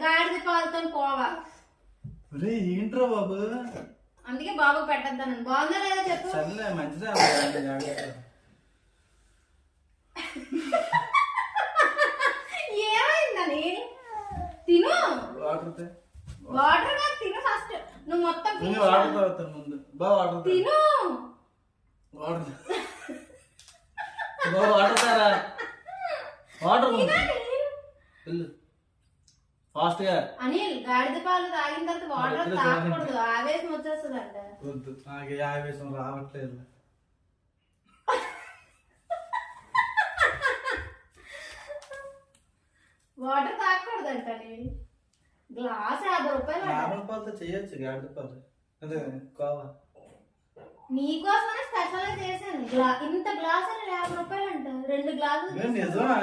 గాడిద పాలతో పోవా. ఏంట్రా బాబు, అందుకే బాబు పెట్టద్దాను. బాగుందా లేదా చెప్పు. సర్లే మంచిదే. ఏమైందని తిను. వాటర్ వాటర్ గా తిను ఫస్ట్. నువ్వు మొత్తం వాటర్ తాగుతాను ముందు. వాటర్ తిను. వాటర్ వాటర్ తారా. వాటర్ ఫాస్ట్ గా. అనిల్ గాడిద పాలు తాగిన తర్వాత వాటర్ తాగకూడదు, ఆవేశం వచ్చేస్తుంది అంట. వద్దు, నాకు ఏ ఆవేశం రావట్లేదు. వాటర్ తాగకూడదు అంట. గ్లాస్ 50 రూపాయలు. నార్మల్ పాలతో చేయొచ్చు గాడిద పాలు. అదే కోవా నీకోసమనే స్పెషల్ గా చేశాను. ఇంత గ్లాస్ అని 50 రూపాయలు అంట. 2 గ్లాసులు. నిజమా?